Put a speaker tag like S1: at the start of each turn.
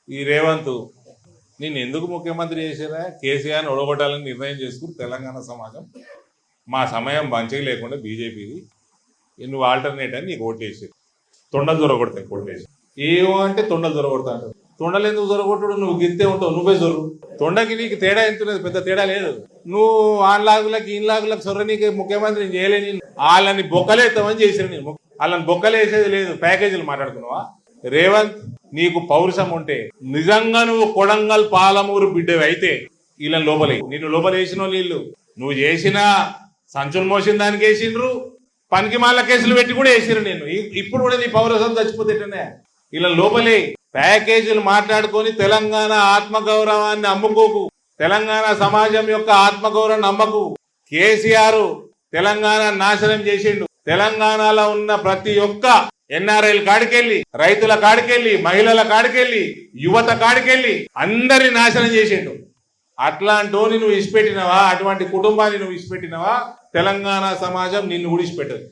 S1: ఈ రేవంత్ నేను ఎందుకు ముఖ్యమంత్రి చేసారా? కేసీఆర్ని ఓడగొట్టాలని నిర్ణయం చేసుకుని తెలంగాణ సమాజం మా సమయం మంచిగా లేకుండా బీజేపీది నువ్వు ఆల్టర్నేట్ అని నీకు ఓటేసారు. తొండలు దొరకొడతాయి కొట్టేసి ఏమో అంటే తొండలు దొరకొడతాడు. తొండలు ఎందుకు దొరకొట్టుడు? నువ్వు గిత్తే ఉంటావు, నువ్వే జొర్రు. తొండకి నీకు తేడా ఎంత లేదు, పెద్ద తేడా లేదు. నువ్వు ఆన్లాగులకి ఇన్లాగులకు సొర్ర నీకు ముఖ్యమంత్రి చేయలేని వాళ్ళని బొక్కలేస్తామని చేసారు. నేను వాళ్ళని బొక్కలేసేది లేదు. ప్యాకేజీలు మాట్లాడుకున్నావా? రేవంత్ నీకు పౌరుషం ఉంటే నిజంగా నువ్వు కొడంగల్ పాలమూరు బిడ్డవి అయితే వీళ్ళని లోపలే నిన్ను లోపలేసిన వీళ్ళు నువ్వు చేసిన సంచులు మోసిన దానికి వేసిండ్రు, పనికి మాల కేసులు పెట్టి కూడా వేసిరు. నేను ఇప్పుడు కూడా నీ పౌరసం చచ్చిపోతేటనే వీళ్ళని లోపలే. ప్యాకేజీలు మాట్లాడుకొని తెలంగాణ ఆత్మగౌరవాన్ని అమ్ముకోకు, తెలంగాణ సమాజం యొక్క ఆత్మగౌరవాన్ని అమ్మకు. కేసీఆర్ తెలంగాణ నాశనం చేసిండు. తెలంగాణలో ఉన్న ప్రతి ఒక్క ఎన్ఆర్ఐల కాడికెళ్ళి, రైతుల కాడికెళ్ళి, మహిళల కాడికెళ్ళి, యువత కాడికెళ్ళి అందరిని నాశనం చేసిండు. అట్లాంటోని నువ్వు ఇచ్చిపెట్టినవా? అటువంటి కుటుంబాన్ని నువ్వు ఇచ్చిపెట్టినవా? తెలంగాణ సమాజం నిన్ను కూడా ఇచ్చిపెట్టదు.